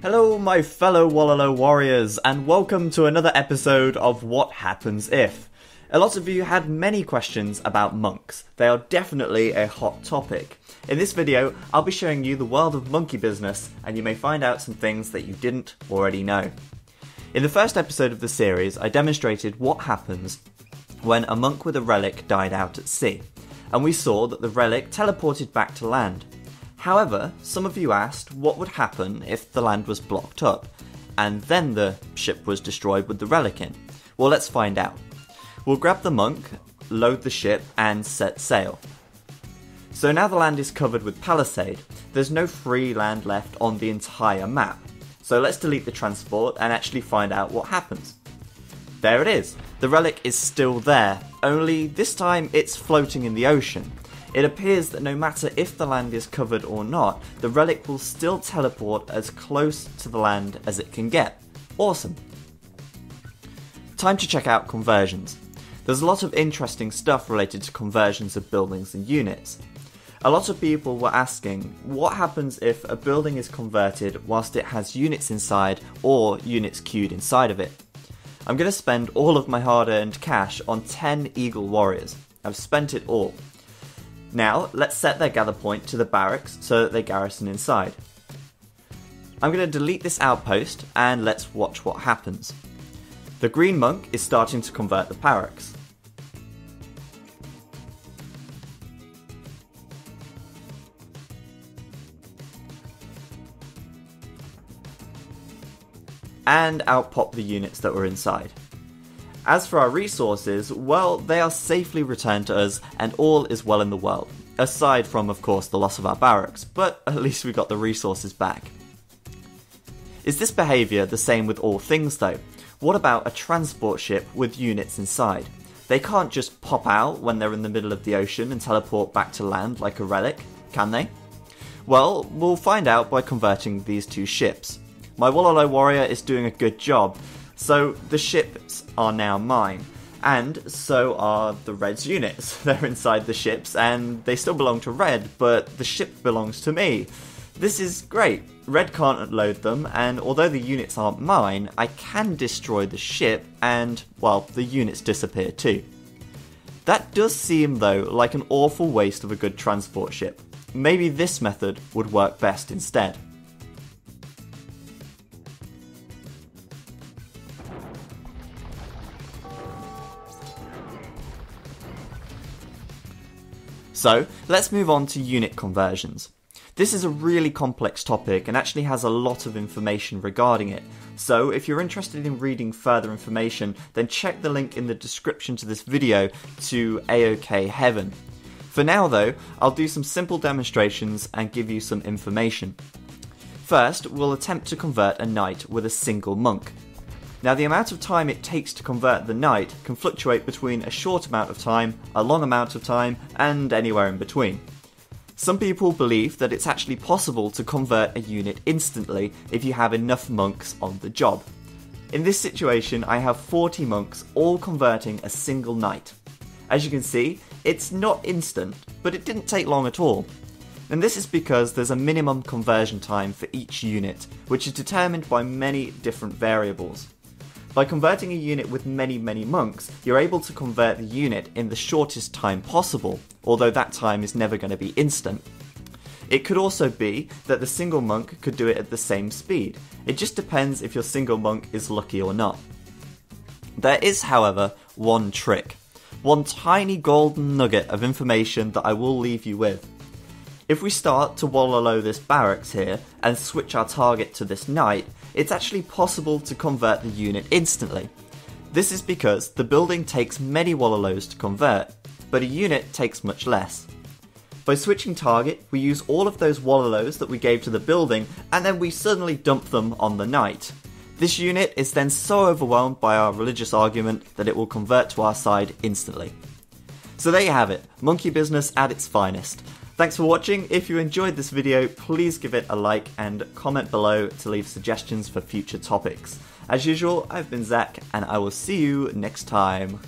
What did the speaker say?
Hello my fellow Wololo warriors, and welcome to another episode of What Happens If. A lot of you had many questions about monks. They are definitely a hot topic. In this video, I'll be showing you the world of monkey business, and you may find out some things that you didn't already know. In the first episode of the series, I demonstrated what happens when a monk with a relic died out at sea, and we saw that the relic teleported back to land. However, some of you asked what would happen if the land was blocked up, and then the ship was destroyed with the relic in. Well, let's find out. We'll grab the monk, load the ship, and set sail. So now the land is covered with palisade, there's no free land left on the entire map. So let's delete the transport and actually find out what happens. There it is, the relic is still there, only this time it's floating in the ocean. It appears that no matter if the land is covered or not, the relic will still teleport as close to the land as it can get. Awesome. Time to check out conversions. There's a lot of interesting stuff related to conversions of buildings and units. A lot of people were asking, what happens if a building is converted whilst it has units inside or units queued inside of it? I'm going to spend all of my hard-earned cash on 10 Eagle Warriors. I've spent it all. Now, let's set their gather point to the barracks so that they garrison inside. I'm going to delete this outpost and let's watch what happens. The green monk is starting to convert the barracks. And out pop the units that were inside. As for our resources, well, they are safely returned to us and all is well in the world. Aside from, of course, the loss of our barracks, but at least we got the resources back. Is this behaviour the same with all things though? What about a transport ship with units inside? They can't just pop out when they're in the middle of the ocean and teleport back to land like a relic, can they? Well, we'll find out by converting these two ships. My Wololo warrior is doing a good job. So the ships are now mine, and so are the Red's units. They're inside the ships and they still belong to Red, but the ship belongs to me. This is great. Red can't unload them, and although the units aren't mine, I can destroy the ship and, well, the units disappear too. That does seem though like an awful waste of a good transport ship. Maybe this method would work best instead. So, let's move on to unit conversions. This is a really complex topic and actually has a lot of information regarding it. So, if you're interested in reading further information, then check the link in the description to this video to AOK Heaven. For now though, I'll do some simple demonstrations and give you some information. First, we'll attempt to convert a knight with a single monk. Now the amount of time it takes to convert the knight can fluctuate between a short amount of time, a long amount of time, and anywhere in between. Some people believe that it's actually possible to convert a unit instantly if you have enough monks on the job. In this situation I have 40 monks all converting a single knight. As you can see, it's not instant, but it didn't take long at all. And this is because there's a minimum conversion time for each unit, which is determined by many different variables. By converting a unit with many monks, you're able to convert the unit in the shortest time possible, although that time is never going to be instant. It could also be that the single monk could do it at the same speed. It just depends if your single monk is lucky or not. There is, however, one trick. One tiny golden nugget of information that I will leave you with. If we start to Wololo this barracks here and switch our target to this knight, it's actually possible to convert the unit instantly. This is because the building takes many Wololos to convert, but a unit takes much less. By switching target, we use all of those Wololos that we gave to the building and then we suddenly dump them on the knight. This unit is then so overwhelmed by our religious argument that it will convert to our side instantly. So there you have it, monkey business at its finest. Thanks for watching. If you enjoyed this video, please give it a like and comment below to leave suggestions for future topics. As usual, I've been Zach, and I will see you next time.